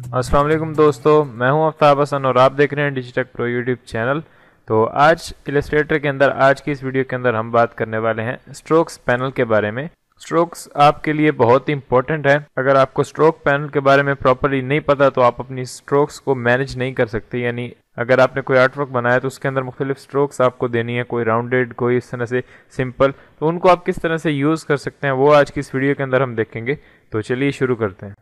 अस्सलाम वालेकुम दोस्तों, मैं हूं आफ्ताब हसन और आप देख रहे हैं डिजिटेक प्रो यूट्यूब चैनल। तो आज इलस्ट्रेटर के अंदर आज की इस वीडियो के अंदर हम बात करने वाले हैं स्ट्रोक्स पैनल के बारे में। स्ट्रोक्स आपके लिए बहुत ही इंपॉर्टेंट है। अगर आपको स्ट्रोक पैनल के बारे में प्रॉपरली नहीं पता तो आप अपनी स्ट्रोक्स को मैनेज नहीं कर सकते। यानी अगर आपने कोई आर्टवर्क बनाया तो उसके अंदर मुख्तलिफ स्ट्रोक्स आपको देनी है, कोई राउंडेड, कोई इस तरह से सिंपल, तो उनको आप किस तरह से यूज़ कर सकते हैं वो आज की इस वीडियो के अंदर हम देखेंगे। तो चलिए शुरू करते हैं।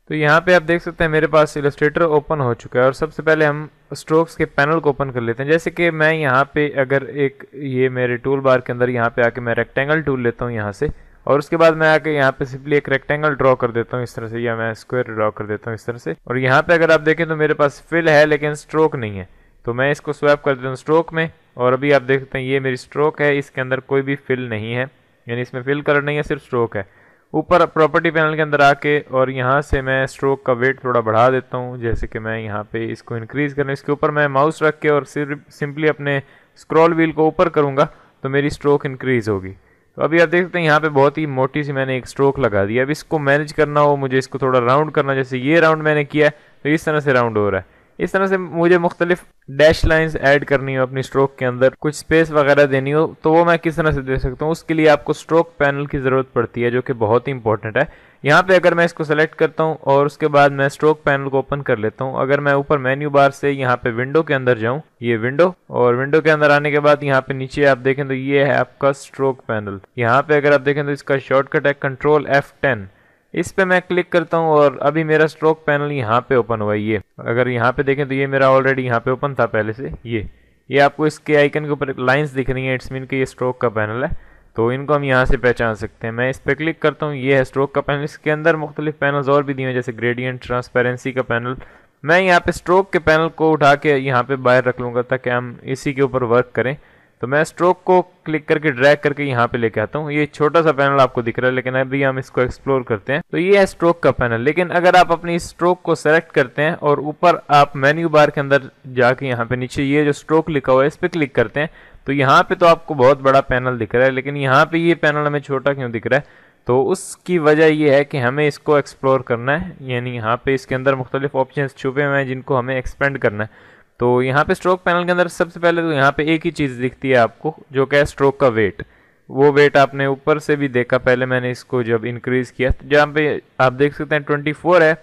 तो यहाँ पे आप देख सकते हैं मेरे पास इलस्ट्रेटर ओपन हो चुका है और सबसे पहले हम स्ट्रोक्स के पैनल को ओपन कर लेते हैं। जैसे कि मैं यहाँ पे अगर ये मेरे टूल बार के अंदर यहाँ पे आके मैं रेक्टेंगल टूल लेता हूँ यहाँ से, और उसके बाद मैं आके यहाँ पे सिंपली एक रेक्टेंगल ड्रॉ कर देता हूँ इस तरह से, या मैं स्क्वायर ड्रॉ कर देता हूँ इस तरह से। और यहाँ पे अगर आप देखें तो मेरे पास फिल है लेकिन स्ट्रोक नहीं है, तो मैं इसको स्वैप कर देता हूँ स्ट्रोक में। और अभी आप देख सकते हैं ये मेरी स्ट्रोक है, इसके अंदर कोई भी फिल नहीं है, यानी इसमें फिल कलर नहीं है, सिर्फ स्ट्रोक है। ऊपर प्रॉपर्टी पैनल के अंदर आके और यहाँ से मैं स्ट्रोक का वेट थोड़ा बढ़ा देता हूँ। जैसे कि मैं यहाँ पे इसको इंक्रीज़ करना, इसके ऊपर मैं माउस रख के और सिर्फ सिंपली अपने स्क्रॉल व्हील को ऊपर करूँगा तो मेरी स्ट्रोक इंक्रीज़ होगी। तो अभी आप देख सकते हैं यहाँ पे बहुत ही मोटी सी मैंने एक स्ट्रोक लगा दी। अब इसको मैनेज करना हो मुझे, इसको थोड़ा राउंड करना, जैसे ये राउंड मैंने किया है तो इस तरह से राउंड हो रहा है। इस तरह से मुझे मुख्तलिफ डैश लाइंस ऐड करनी हो अपनी स्ट्रोक के अंदर, कुछ स्पेस वगैरह देनी हो, तो वो मैं किस तरह से दे सकता हूँ, उसके लिए आपको स्ट्रोक पैनल की ज़रूरत पड़ती है, जो कि बहुत ही इंपॉर्टेंट है। यहाँ पे अगर मैं इसको सेलेक्ट करता हूँ और उसके बाद मैं स्ट्रोक पैनल को ओपन कर लेता हूँ। अगर मैं ऊपर मेन्यू बार से यहाँ पे विंडो के अंदर जाऊँ, ये विंडो, और विंडो के अंदर आने के बाद यहाँ पे नीचे आप देखें तो ये है आपका स्ट्रोक पैनल। यहाँ पे अगर आप देखें तो इसका शॉर्टकट है कंट्रोल F10। इस पे मैं क्लिक करता हूँ और अभी मेरा स्ट्रोक पैनल यहाँ पे ओपन हुआ है। ये अगर यहाँ पे देखें तो ये मेरा ऑलरेडी यहाँ पे ओपन था पहले से। ये आपको इसके आइकन के ऊपर लाइंस दिख रही हैं, इट्स मीन कि ये स्ट्रोक का पैनल है, तो इनको हम यहाँ से पहचान सकते हैं। मैं इस पर क्लिक करता हूँ, ये है स्ट्रोक का पैनल। इसके अंदर मुख्तलिफ पैनल्स और भी दिए हैं, जैसे ग्रेडियंट, ट्रांसपेरेंसी का पैनल। मैं यहाँ पे स्ट्रोक के पैनल को उठा के यहाँ पे बाहर रख लूँगा ताकि हम इसी के ऊपर वर्क करें। तो मैं स्ट्रोक को क्लिक करके ड्रैग करके यहाँ पे लेके आता हूँ। ये छोटा सा पैनल आपको दिख रहा है, लेकिन अभी हम इसको एक्सप्लोर करते हैं। तो ये है स्ट्रोक का पैनल। लेकिन अगर आप अपनी स्ट्रोक को सेलेक्ट करते हैं और ऊपर आप मेन्यू बार के अंदर जाके यहाँ पे नीचे ये जो स्ट्रोक लिखा हुआ है इस पर क्लिक करते हैं, तो यहाँ पे तो आपको बहुत बड़ा पैनल दिख रहा है, लेकिन यहाँ पे ये पैनल हमें छोटा क्यों दिख रहा है? तो उसकी वजह ये है कि हमें इसको एक्सप्लोर करना है, यानी यहाँ पे इसके अंदर मुख्तलिफ ऑप्शन छुपे हुए हैं जिनको हमें एक्सपेंड करना है। तो यहाँ पे स्ट्रोक पैनल के अंदर सबसे पहले तो यहाँ पे एक ही चीज़ दिखती है आपको, जो कि है स्ट्रोक का वेट। वो वेट आपने ऊपर से भी देखा, पहले मैंने इसको जब इंक्रीज़ किया तो जहाँ पे आप देख सकते हैं 24 है।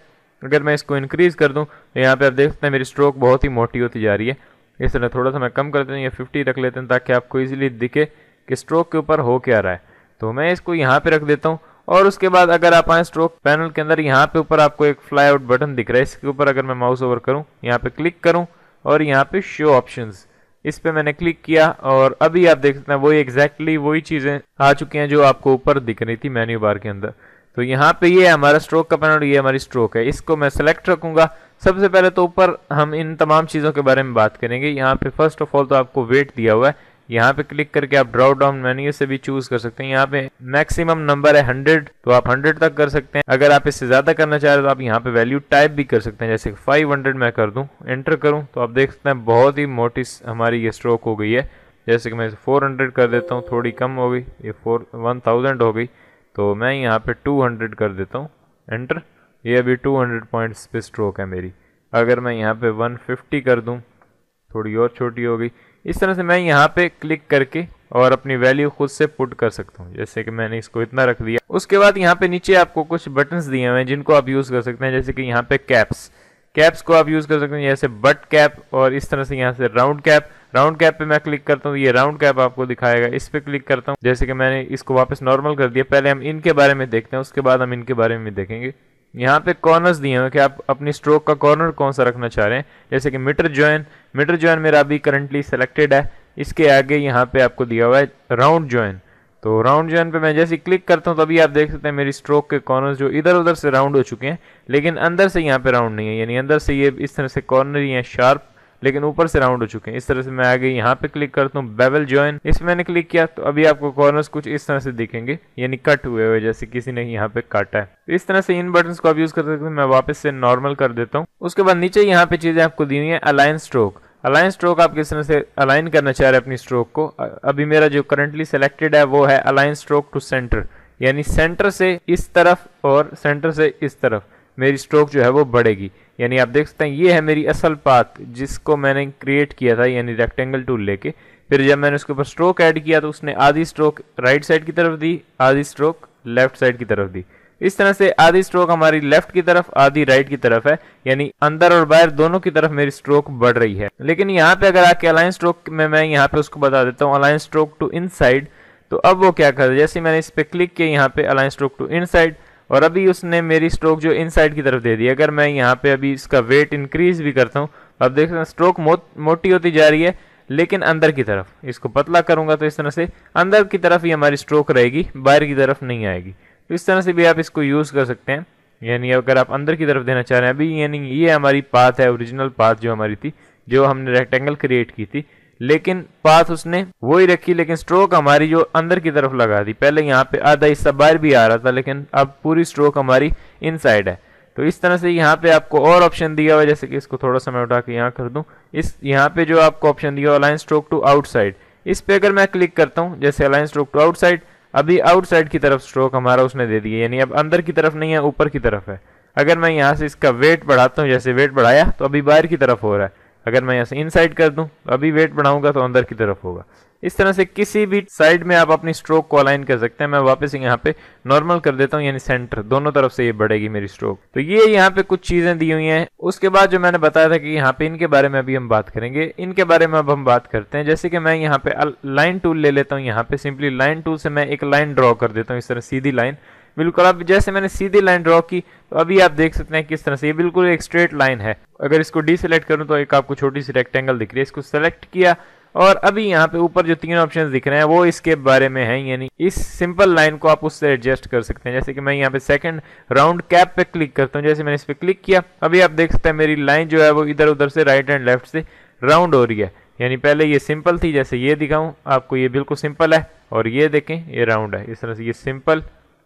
अगर मैं इसको इंक्रीज़ कर दूँ तो यहाँ पे आप देख सकते हैं मेरी स्ट्रोक बहुत ही मोटी होती जा रही है। इस तरह थोड़ा सा मैं कम कर देता हूँ, या 50 रख लेते हैं ताकि आपको ईजिली दिखे कि स्ट्रोक के ऊपर हो क्या रहा है। तो मैं इसको यहाँ पे रख देता हूँ। और उसके बाद अगर आप आए स्ट्रोक पैनल के अंदर, यहाँ पे ऊपर आपको एक फ्लाई आउट बटन दिख रहा है, इसके ऊपर अगर मैं माउस ओवर करूँ, यहाँ पे क्लिक करूँ और यहाँ पे शो ऑप्शंस, इस पे मैंने क्लिक किया और अभी आप देख सकते हैं वही एग्जैक्टली वही चीज़ें आ चुकी हैं जो आपको ऊपर दिख रही थी मेन्यू बार के अंदर। तो यहाँ पे ये हमारा स्ट्रोक का पैनल, ये हमारी स्ट्रोक है। इसको मैं सेलेक्ट रखूँगा। सबसे पहले तो ऊपर हम इन तमाम चीज़ों के बारे में बात करेंगे। यहाँ पे फर्स्ट ऑफ ऑल तो आपको वेट दिया हुआ है, यहाँ पे क्लिक करके आप ड्रॉप डाउन मेन्यू से भी चूज कर सकते हैं। यहाँ पे मैक्सिमम नंबर है 100, तो आप 100 तक कर सकते हैं। अगर आप इससे ज़्यादा करना चाह रहे हो तो आप यहाँ पे वैल्यू टाइप भी कर सकते हैं, जैसे 500 मैं कर दूँ, एंटर करूँ तो आप देख सकते हैं बहुत ही मोटी हमारी ये स्ट्रोक हो गई है। जैसे कि मैं 400 कर देता हूँ, थोड़ी कम हो गई, ये 1000 हो गई, तो मैं यहाँ पे 200 कर देता हूँ, एंटर। ये अभी 200 पॉइंट्स पे स्ट्रोक है मेरी। अगर मैं यहाँ पे 150 कर दूँ, थोड़ी और छोटी हो गई। इस तरह से मैं यहाँ पे क्लिक करके और अपनी वैल्यू खुद से पुट कर सकता हूँ, जैसे कि मैंने इसको इतना रख दिया। उसके बाद यहाँ पे नीचे आपको कुछ बटन्स दिए हुए हैं जिनको आप यूज़ कर सकते हैं, जैसे कि यहाँ पे कैप्स को आप यूज़ कर सकते हैं, जैसे बट कैप, और इस तरह से यहाँ से राउंड कैप पे मैं क्लिक करता हूँ, ये राउंड कैप आपको दिखाएगा। इस पे क्लिक करता हूँ, जैसे कि मैंने इसको वापस नॉर्मल कर दिया। पहले हम इनके बारे में देखते हैं, उसके बाद हम इनके बारे में देखेंगे। यहाँ पे कॉर्नर्स दिए हुए हैं कि आप अपनी स्ट्रोक का कॉर्नर कौन सा रखना चाह रहे हैं, जैसे कि मीटर जॉइन मेरा अभी करंटली सेलेक्टेड है। इसके आगे यहाँ पे आपको दिया हुआ है राउंड जॉइन, तो राउंड जॉइन पे मैं जैसे क्लिक करता हूँ तो अभी आप देख सकते हैं मेरी स्ट्रोक के कॉर्नर्स जो इधर उधर से राउंड हो चुके हैं, लेकिन अंदर से यहाँ पे राउंड नहीं है, यानी अंदर से ये इस तरह से कॉर्नर ही है शार्प, लेकिन ऊपर से राउंड हो चुके हैं। इस तरह से मैं आगे यहाँ पे क्लिक करता हूँ बेवल जॉइन, इसमें मैंने क्लिक किया तो अभी आपको कॉर्नर्स कुछ इस तरह से दिखेंगे, यानी कट हुए हुए जैसे किसी ने यहाँ पे काटा है। तो इस तरह से इन बटन्स को आप यूज कर सकते हैं। मैं वापस से नॉर्मल कर देता हूँ। उसके बाद नीचे यहाँ पे चीजें आपको दी हुई है अलाइन स्ट्रोक। अलाइन स्ट्रोक आप किस तरह से अलाइन करना चाह रहे हैं अपनी स्ट्रोक को। अभी मेरा जो करंटली सेलेक्टेड है वो है अलाइन स्ट्रोक टू सेंटर, यानी सेंटर से इस तरफ और सेंटर से इस तरफ मेरी स्ट्रोक जो है वो बढ़ेगी। यानी आप देख सकते हैं ये है मेरी असल पाथ जिसको मैंने क्रिएट किया था, यानी रेक्टेंगल टूल लेके। फिर जब मैंने उसके ऊपर स्ट्रोक ऐड किया तो उसने आधी स्ट्रोक राइट साइड की तरफ दी, आधी स्ट्रोक लेफ्ट साइड की तरफ दी। इस तरह से आधी स्ट्रोक हमारी लेफ्ट की तरफ, आधी राइट की तरफ है, यानी अंदर और बाहर दोनों की तरफ मेरी स्ट्रोक बढ़ रही है। लेकिन यहाँ पे अगर आके अलाइन स्ट्रोक में मैं यहाँ पे उसको बता देता हूँ अलाइन स्ट्रोक टू इनसाइड, तो अब वो क्या कर, जैसे मैंने इस पे क्लिक किया यहाँ पे अलाइन स्ट्रोक टू इनसाइड, और अभी उसने मेरी स्ट्रोक जो इनसाइड की तरफ दे दी। अगर मैं यहाँ पे अभी इसका वेट इंक्रीज भी करता हूँ, अब देख सकते हैं स्ट्रोक मोटी होती जा रही है, लेकिन अंदर की तरफ। इसको पतला करूंगा तो इस तरह से अंदर की तरफ ही हमारी स्ट्रोक रहेगी, बाहर की तरफ नहीं आएगी। तो इस तरह से भी आप इसको यूज कर सकते हैं। यानी अगर आप अंदर की तरफ देना चाह रहे हैं, अभी यानी ये हमारी पाथ है, ओरिजिनल पाथ जो हमारी थी, जो हमने रेक्टेंगल क्रिएट की थी, लेकिन पाथ उसने वही रखी, लेकिन स्ट्रोक हमारी जो अंदर की तरफ लगा दी। पहले यहाँ पे आधा हिस्सा बाहर भी आ रहा था, लेकिन अब पूरी स्ट्रोक हमारी इनसाइड है। तो इस तरह से यहाँ पे आपको और ऑप्शन दिया हुआ है, जैसे कि इसको थोड़ा सा मैं उठा के यहाँ कर दूं, इस यहाँ पे जो आपको ऑप्शन दिया हुआ अलाइन स्ट्रोक टू आउटसाइड, इस पे अगर मैं क्लिक करता हूँ, जैसे अलाइन स्ट्रोक टू आउटसाइड, अभी आउटसाइड की तरफ स्ट्रोक हमारा उसने दे दी है, यानी अब अंदर की तरफ नहीं है, ऊपर की तरफ है। अगर मैं यहाँ से इसका वेट बढ़ाता हूँ, जैसे वेट बढ़ाया तो अभी बाहर की तरफ हो रहा है। अगर मैं यहाँ से इनसाइड कर दूं, अभी वेट बढ़ाऊंगा तो अंदर की तरफ होगा। इस तरह से किसी भी साइड में आप अपनी स्ट्रोक को अलाइन कर सकते हैं। मैं वापस यहाँ पे नॉर्मल कर देता हूँ, यानी सेंटर, दोनों तरफ से ये बढ़ेगी मेरी स्ट्रोक। तो ये यहाँ पे कुछ चीजें दी हुई हैं। उसके बाद जो मैंने बताया था कि यहाँ पे इनके बारे में अभी हम बात करेंगे, इनके बारे में अब हम बात करते हैं। जैसे कि मैं यहाँ पे लाइन टूल ले लेता हूँ, यहाँ पे सिंपली लाइन टूल से मैं एक लाइन ड्रॉ कर देता हूँ, इस तरह सीधी लाइन। बिल्कुल अब जैसे मैंने सीधी लाइन ड्रॉ की, तो अभी आप देख सकते हैं किस तरह से ये बिल्कुल एक स्ट्रेट लाइन है। अगर इसको डीसेलेक्ट करूं तो एक आपको छोटी सी रेक्टेंगल दिख रही है, इसको सेलेक्ट किया, और अभी यहाँ पे ऊपर जो 3 ऑप्शंस दिख रहे हैं वो इसके बारे में हैं। यानी इस सिंपल लाइन को आप उससे एडजस्ट कर सकते हैं। जैसे कि मैं यहाँ पे सेकंड राउंड कैप पे क्लिक करता हूँ, जैसे मैंने इस पे क्लिक किया, अभी आप देख सकते हैं मेरी लाइन जो है वो इधर उधर से राइट एंड लेफ्ट से राउंड हो रही है। यानी पहले ये सिंपल थी, जैसे ये दिखाऊं आपको, ये बिल्कुल सिंपल है, और ये देखें ये राउंड है। इस तरह से ये सिंपल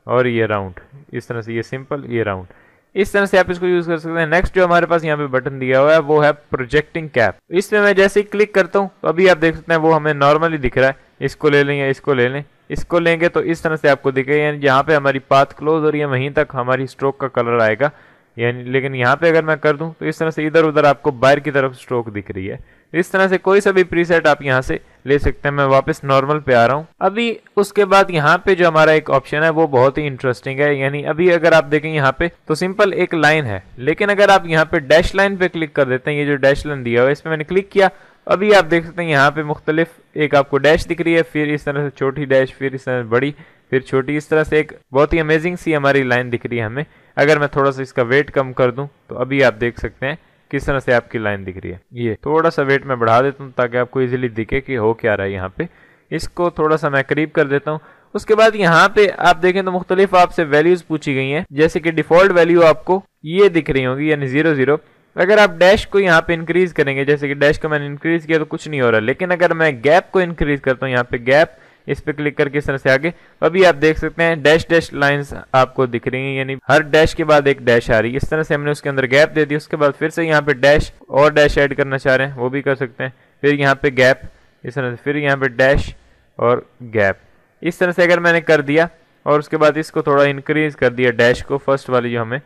और ये राउंड, इस तरह से ये सिंपल, ये राउंड, इस तरह से आप इसको यूज कर सकते हैं। नेक्स्ट जो हमारे पास यहाँ पे बटन दिया हुआ है वो है प्रोजेक्टिंग कैप। इसमें मैं जैसे ही क्लिक करता हूँ तो अभी आप देख सकते हैं वो हमें नॉर्मली दिख रहा है। इसको ले लें या इसको ले लें, इसको लेंगे तो इस तरह से आपको दिखेगा, यानी जहाँ पे हमारी पाथ क्लोज हो रही है वहीं तक हमारी स्ट्रोक का कलर आएगा। यानी लेकिन यहाँ पे अगर मैं कर दूं तो इस तरह से इधर उधर आपको बाहर की तरफ स्ट्रोक दिख रही है। इस तरह से कोई सा भी प्रीसेट आप यहाँ से ले सकते हैं। मैं वापस नॉर्मल पे आ रहा हूँ। अभी उसके बाद यहाँ पे जो हमारा एक ऑप्शन है वो बहुत ही इंटरेस्टिंग है। यानी अभी अगर आप देखें यहाँ पे तो सिंपल एक लाइन है, लेकिन अगर आप यहाँ पे डैश लाइन पे क्लिक कर देते हैं, ये जो डैश लाइन दिया हुआ है इस पे मैंने क्लिक किया, अभी आप देख सकते हैं यहाँ पे मुख्तलिफ एक आपको डैश दिख रही है, फिर इस तरह से छोटी डैश, फिर इस तरह से बड़ी, फिर छोटी, इस तरह से एक बहुत ही अमेजिंग सी हमारी लाइन दिख रही है हमें। अगर मैं थोड़ा सा इसका वेट कम कर दूं तो अभी आप देख सकते हैं किस तरह से आपकी लाइन दिख रही है। ये थोड़ा सा वेट मैं बढ़ा देता हूँ ताकि आपको इजीली दिखे कि हो क्या रहा है यहाँ पे। इसको थोड़ा सा मैं करीब कर देता हूँ। उसके बाद यहाँ पे आप देखें तो मुख्तलिफ आपसे वैल्यूज पूछी गई हैं, जैसे कि डिफॉल्ट वैल्यू आपको ये दिख रही होगी, यानी 0 0। अगर आप डैश को यहाँ पे इंक्रीज करेंगे, जैसे कि डैश को मैंने इंक्रीज किया तो कुछ नहीं हो रहा, लेकिन अगर मैं गैप को इंक्रीज करता हूँ, यहाँ पे गैप, इस पे क्लिक करके इस तरह से आगे, अभी आप देख सकते हैं डैश डैश लाइंस आपको दिख रही हैं, यानी हर डैश के बाद एक डैश आ रही है। इस तरह से हमने उसके अंदर गैप दे दी। उसके बाद फिर से यहाँ पे डैश और डैश ऐड करना चाह रहे हैं वो भी कर सकते हैं, फिर यहाँ पे गैप, इस तरह से फिर यहाँ पे डैश और गैप, इस तरह से अगर मैंने कर दिया और उसके बाद इसको थोड़ा इंक्रीज कर दिया डैश को, फर्स्ट वाली जो हमें,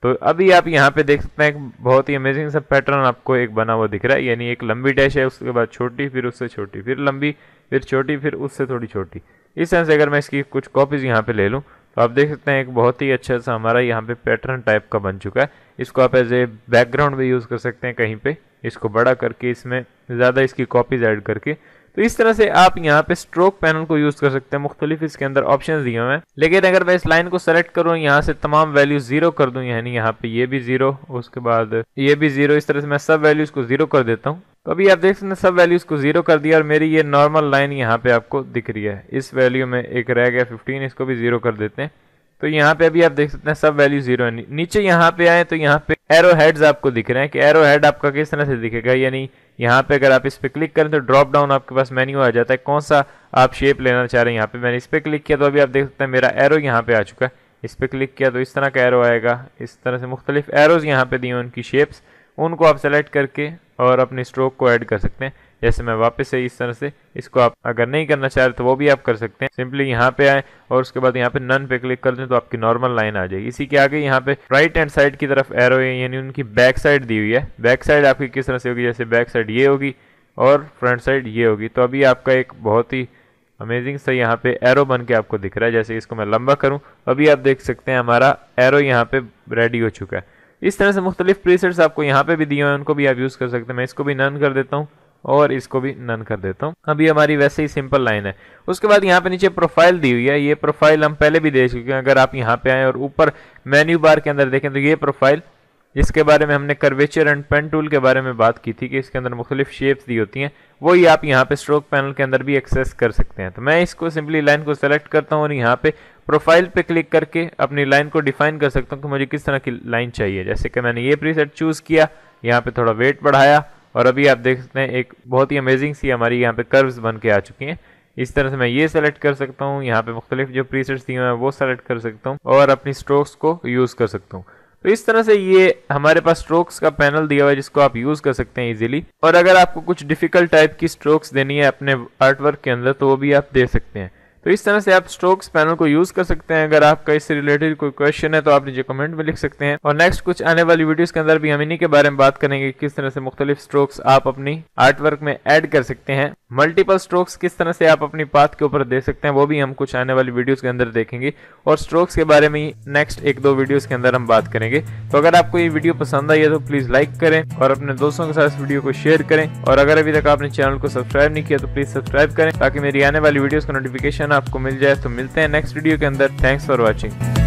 तो अभी आप यहाँ पे देख सकते हैं बहुत ही अमेजिंग सा पैटर्न आपको एक बना हुआ दिख रहा है। यानी एक लंबी डैश है, उसके बाद छोटी, फिर उससे छोटी, फिर लंबी, फिर छोटी, फिर उससे थोड़ी छोटी। इस तरह से अगर मैं इसकी कुछ कॉपीज यहाँ पे ले लूँ तो आप देख सकते हैं एक बहुत ही अच्छा सा हमारा यहाँ पे पैटर्न टाइप का बन चुका है। इसको आप एज ए बैकग्राउंड भी यूज़ कर सकते हैं कहीं पे, इसको बड़ा करके इसमें ज़्यादा इसकी कॉपीज ऐड करके। तो इस तरह से आप यहाँ पे स्ट्रोक पैनल को यूज कर सकते हैं। मुख्तलिफ इसके अंदर ऑप्शंस दिए हुए हैं, लेकिन अगर मैं इस लाइन को सेलेक्ट करूँ, यहाँ से तमाम वैल्यू 0 कर दूं, यानी यहाँ पे ये भी 0, उसके बाद ये भी 0, इस तरह से मैं सब वैल्यूज को 0 कर देता हूँ। तो अभी आप देख सकते हैं सब वैल्यूज को 0 कर दिया और मेरी ये नॉर्मल लाइन यहाँ पे आपको दिख रही है। इस वैल्यू में एक रह गया 15, इसको भी 0 कर देते हैं। तो यहाँ पे अभी आप देख सकते हैं सब वैल्यू 0 है। नीचे यहाँ पे आए तो यहाँ पे एरो हेड्स आपको दिख रहे हैं कि एरो हेड आपका किस तरह से दिखेगा। यानी यहाँ पे अगर आप इस पे क्लिक करें तो ड्रॉप डाउन आपके पास मेन्यू आ जाता है, कौन सा आप शेप लेना चाह रहे हैं। यहाँ पे मैंने इस पे क्लिक किया तो अभी आप देख सकते हैं मेरा एरो यहाँ पे आ चुका है। इस पे क्लिक किया तो इस तरह का एरो आएगा। इस तरह से मुख्तलिफ एरोज यहाँ पे दिए उनकी शेप्स, उनको आप सेलेक्ट करके और अपनी स्ट्रोक को ऐड कर सकते हैं। जैसे मैं वापस से इस तरह से, इसको आप अगर नहीं करना चाह रहे तो वो भी आप कर सकते हैं। सिंपली यहाँ पे आए और उसके बाद यहाँ पे नन पे क्लिक कर दें तो आपकी नॉर्मल लाइन आ जाएगी। इसी के आगे यहाँ पे राइट हैंड साइड की तरफ एरो है, यानी उनकी बैक साइड दी हुई है। बैक साइड आपकी किस तरह से होगी, जैसे बैक साइड ये होगी और फ्रंट साइड ये होगी। तो अभी आपका एक बहुत ही अमेजिंग सा यहाँ पे एरो बन के आपको दिख रहा है। जैसे इसको मैं लंबा करूँ, अभी आप देख सकते हैं हमारा एरो यहाँ पे रेडी हो चुका है। इस तरह से मुख्तलिफ प्रीसेट्स आपको यहाँ पे भी दिए हुए हैं, उनको भी आप यूज़ कर सकते हैं। मैं इसको भी नन कर देता हूँ और इसको भी नन कर देता हूँ। अभी हमारी वैसे ही सिंपल लाइन है। उसके बाद यहाँ पे नीचे प्रोफाइल दी हुई है। ये प्रोफाइल हम पहले भी देख चुके हैं। अगर आप यहाँ पे आए और ऊपर मेन्यू बार के अंदर देखें तो ये प्रोफाइल, जिसके बारे में हमने कर्वेचर एंड पेन टूल के बारे में बात की थी कि इसके अंदर मुख्तलिफ शेप्स दी होती हैं, वही आप यहाँ पे स्ट्रोक पैनल के अंदर भी एक्सेस कर सकते हैं। तो मैं इसको सिंपली लाइन को सेलेक्ट करता हूँ और यहाँ पे प्रोफाइल पे क्लिक करके अपनी लाइन को डिफाइन कर सकता हूँ कि मुझे किस तरह की लाइन चाहिए। जैसे कि मैंने ये प्रीसेट चूज़ किया, यहाँ पे थोड़ा वेट बढ़ाया और अभी आप देख सकते हैं एक बहुत ही अमेजिंग सी हमारी यहाँ पे कर्व्स बन के आ चुकी हैं। इस तरह से मैं ये सेलेक्ट कर सकता हूँ, यहाँ पे मुख्तलिफ जो प्रीसेट्स दिए हुए हैं वो सेलेक्ट कर सकता हूँ और अपनी स्ट्रोक्स को यूज़ कर सकता हूँ। तो इस तरह से ये हमारे पास स्ट्रोक्स का पैनल दिया हुआ है जिसको आप यूज़ कर सकते हैं इजीली। और अगर आपको कुछ डिफिकल्ट टाइप की स्ट्रोक्स देनी है अपने आर्ट वर्क के अंदर तो वो भी आप दे सकते हैं। तो इस तरह से आप स्ट्रोक्स पैनल को यूज़ कर सकते हैं। अगर आपका इससे रिलेटेड कोई क्वेश्चन है तो आप नीचे कमेंट में लिख सकते हैं। और नेक्स्ट कुछ आने वाली वीडियोस के अंदर भी हम इन्हीं के बारे में बात करेंगे, किस तरह से मुख्तलिफ स्ट्रोक्स आप अपनी आर्ट वर्क में ऐड कर सकते हैं। मल्टीपल स्ट्रोक्स किस तरह से आप अपनी पाथ के ऊपर दे सकते हैं वो भी हम कुछ आने वाली वीडियोस के अंदर देखेंगे। और स्ट्रोक्स के बारे में नेक्स्ट 1-2 वीडियोस के अंदर हम बात करेंगे। तो अगर आपको ये वीडियो पसंद आई है तो प्लीज़ लाइक करें और अपने दोस्तों के साथ इस वीडियो को शेयर करें। और अगर अभी तक आपने चैनल को सब्सक्राइब नहीं किया तो प्लीज़ सब्सक्राइब करें ताकि मेरी आने वाली वीडियोस का नोटिफिकेशन आपको मिल जाए। तो मिलते हैं नेक्स्ट वीडियो के अंदर। Thanks for watching.